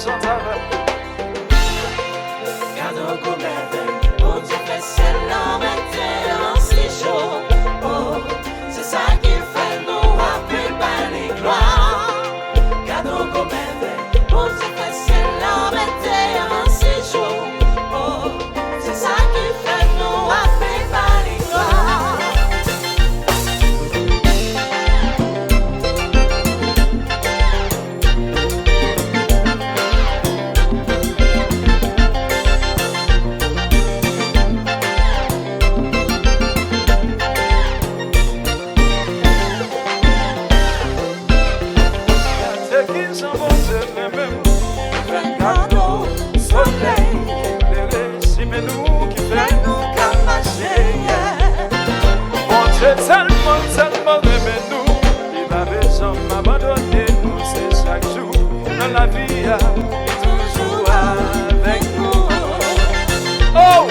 son travail. Gardons comme merveille, bon Dieu fait ciel en matin en 6 jours. Oh, c'est ça qui fait nous appeler par les gloires. Gardons comme merveille, bon Dieu fait ciel en matin en 6 jours. Oh, c'est ça qui fait nous appeler par les gloires. Tellement aimé nous, il va besoin m'abandonner nous, c'est chaque jour dans la vie, il est toujours avec nous. Oh!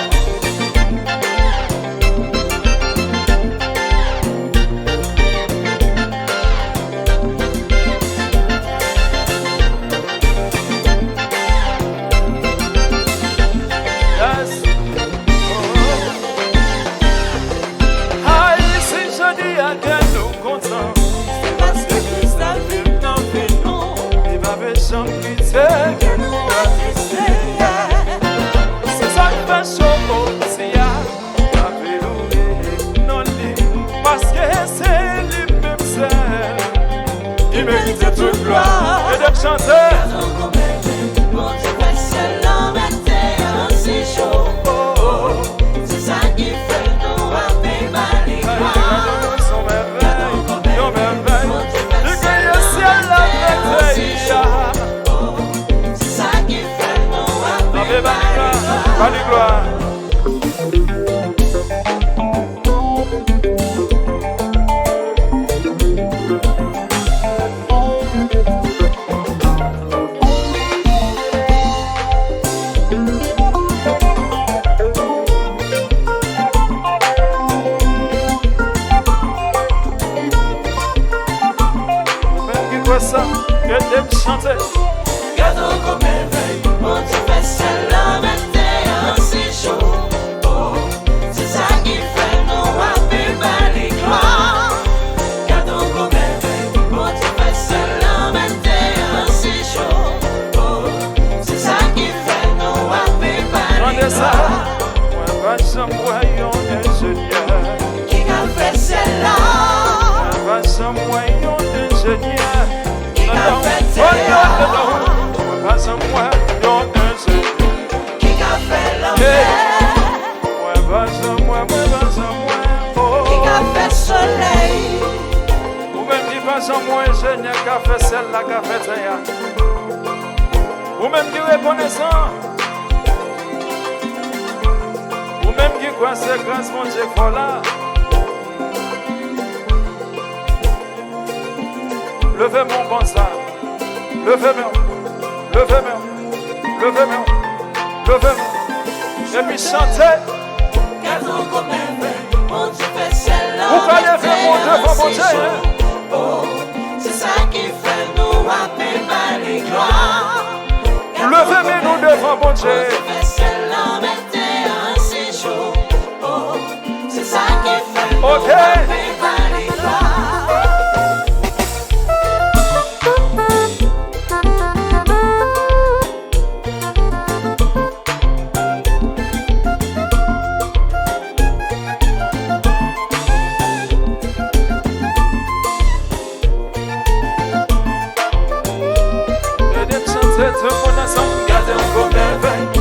Yes. Nous contents, C'est parce que Christ a vu non plus non, il va besoin quitter que nous attristés. c'est ça qui fait chaud, c'est à louer non libre, parce que c'est lui-même seul, il mérite toute gloire et de chanter. Gardons comme merveille, bon Dieu fait ciel en matin en 6 jours. Oh, c'est ça qui fait nous appeler par les gloires. C'est ça qui fait nous appeler par les gloires. Chanter. Gardons comme merveille, bon Dieu fait ciel en matin en 6 jours. Oh, c'est ça qui fait nous appeler par les gloires. Gardons comme merveille, bon Dieu fait ciel en matin en 6 jours. Oh, c'est ça qui fait nous appeler par les gloires. Moi, pas sans moyen d'ingénieur. Qui a fait celle-là? Moi, pas sans moyen d'ingénieur. Qui a fait celle-là? Pas sans moi, non, un seul. Qui a fait l'enfer? Moi, pas sans moi, oh. Qui a fait soleil? Ou même qui pas sans moi, ingénieur, qui a fait celle-là, qui a fait ça. Ou même qui reconnaissant. Ou même qui croit c'est grâce, mon Dieu, voilà. Levez mon Konsa. Levez-moi. Et puis chantez. Gardons comme merveille, mon Dieu fait ciel en Vous allez faire mon Dieu, mon Dieu. Oh, c'est ça qui fait nous appeler par les gloires. Levez-nous devant mon Dieu. Mon Dieu fait ciel en matin en 6 jours. Oh, c'est ça qui fait nous appeler par les gloires.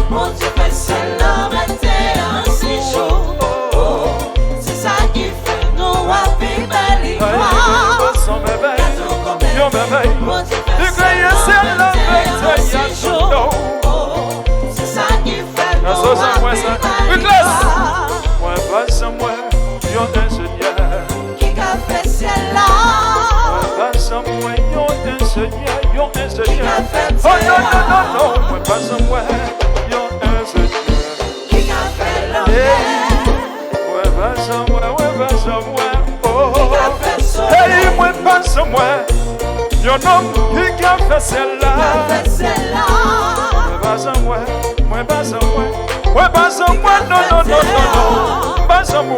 Mon Dieu fait ciel en matin en 6 jours. Oh, c'est ça qui fait nous appeler par les gloires. Mon Dieu fait ciel en matin en 6 jours. Oh, c'est ça qui fait nous appeler par les gloires. Moi, pas sans moi, yon ingénieur. Qui a fait ciel là? Moi, pas sans moi, yon ingénieur. Qui a fait Oh non, moi, pas sans moi, yon ingénieur. Qui a fait l'enfer? Moi, pas sans moi, oh. Qui a fait soleil? Hey, moi, pas sans moi, yon homme qui a fait celle-là. Qui a fait celle-là? moi, non, non, non, non, non. Pas jamais,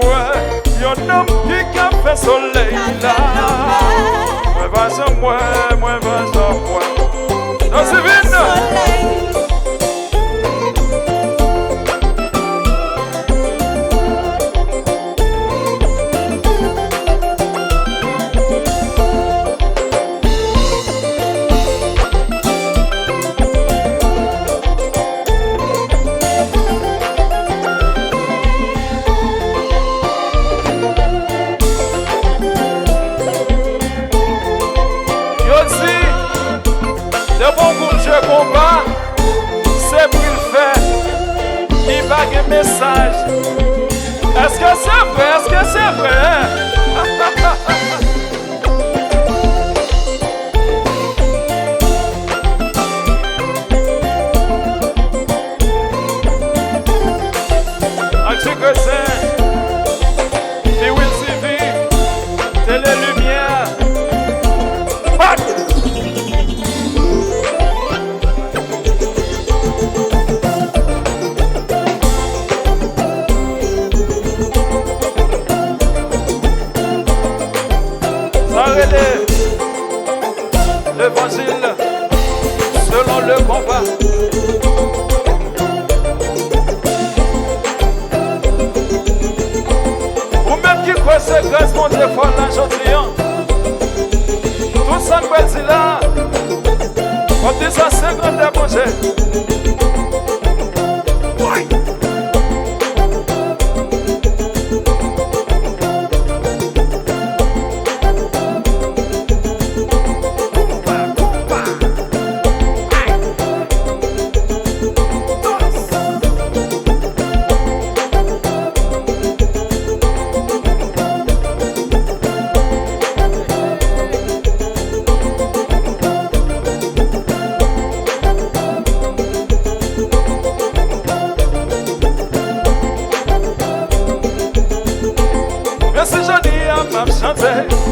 yon homme qui a fait soleil là. Moi, pas jamais, moi, pas jamais. Non, c'est vite. Combat, c'est pour le faire. Il va un message. Est-ce que c'est vrai? Est-ce que c'est vrai? En ce que c'est, et Will TV, Télé Lumière. L'évangile selon le combat. Ou même qui croit ce grâce, mon Dieu, pour l'argent triant. Tout ça, nous dit là. On dit ça, c'est grand de mon Dieu.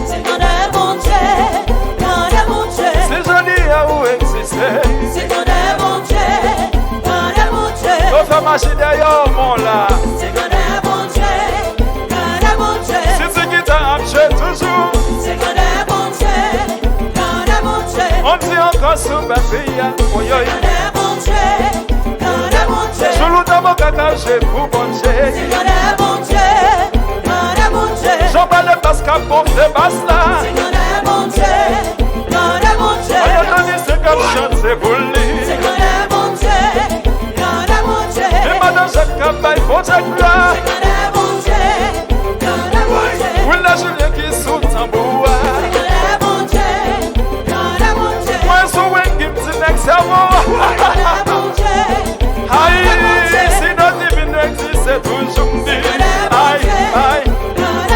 C'est qu'on est bon Dieu, qu'on est bon Dieu. C'est joli à où exister. C'est qu'on est bon Dieu, qu'on est bon Dieu. Nous faisons marcher derrière mon là. C'est qu'on est bon Dieu, qu'on est bon Dieu. C'est ce qui t'a acheté toujours. C'est qu'on est bon Dieu, qu'on est bon Dieu. On dit encore sous ma fille. C'est qu'on est bon Dieu, qu'on est bon Dieu. Je loue dans mon caca, j'ai pour bon Dieu. C'est qu'on est bon Dieu, qu'on est bon Dieu. J'en parle parce qu'à pour ces basses là. C'est qu'on est bon Dieu, qu'on est bon Dieu. On a donné ce comme chante, c'est pour lui. C'est qu'on est bon Dieu, qu'on est bon Dieu. Et madame Jacques Campagne, bon Dieu, là. C'est qu'on est bon Dieu, qu'on est bon Dieu. Oui, la Julien qui sous tambour. C'est qu'on est bon Dieu, qu'on est bon Dieu. Moi, je suis un qui me dit next cerveau. C'est qu'on est bon Dieu. Aïe, si notre divine existe, c'est toujours dit. Aïe, aïe.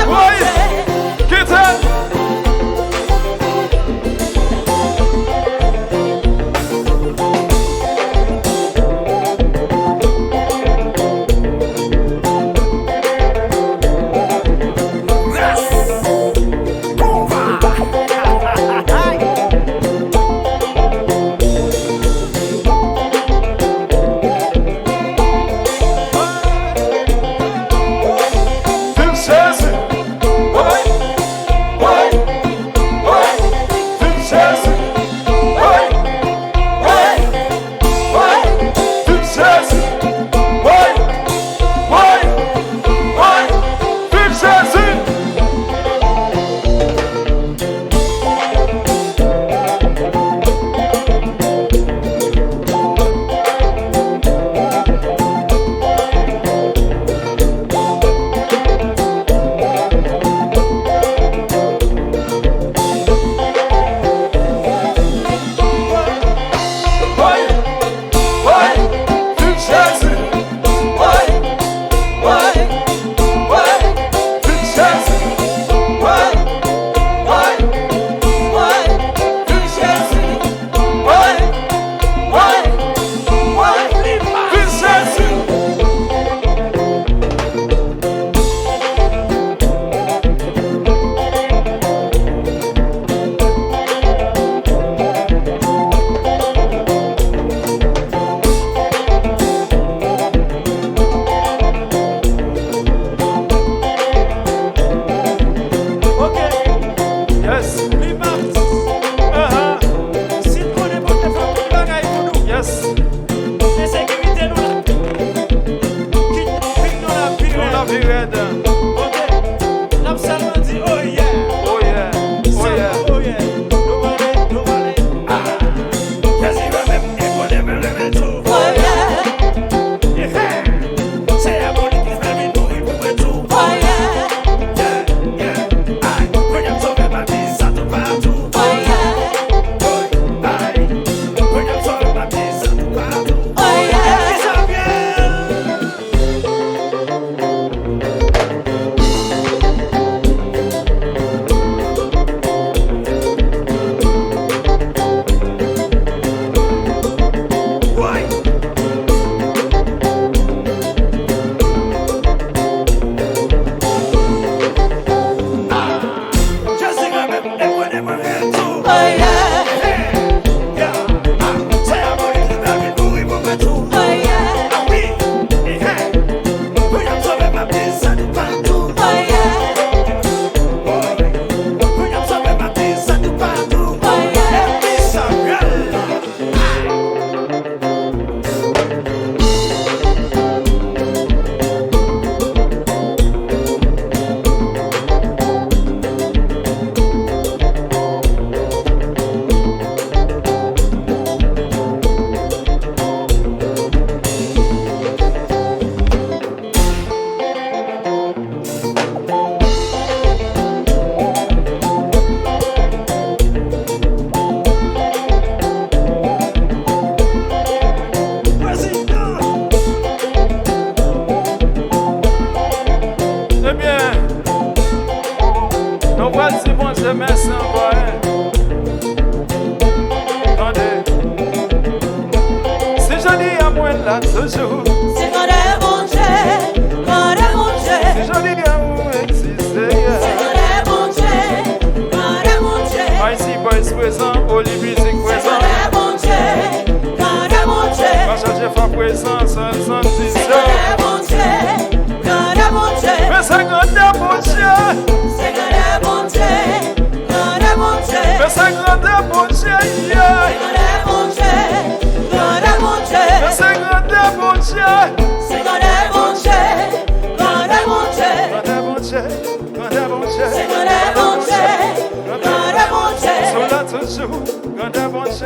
Oui, Kijan.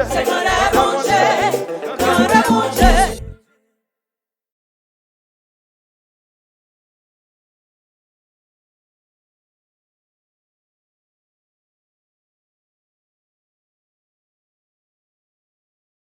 C'est qu'on est bon Dieu,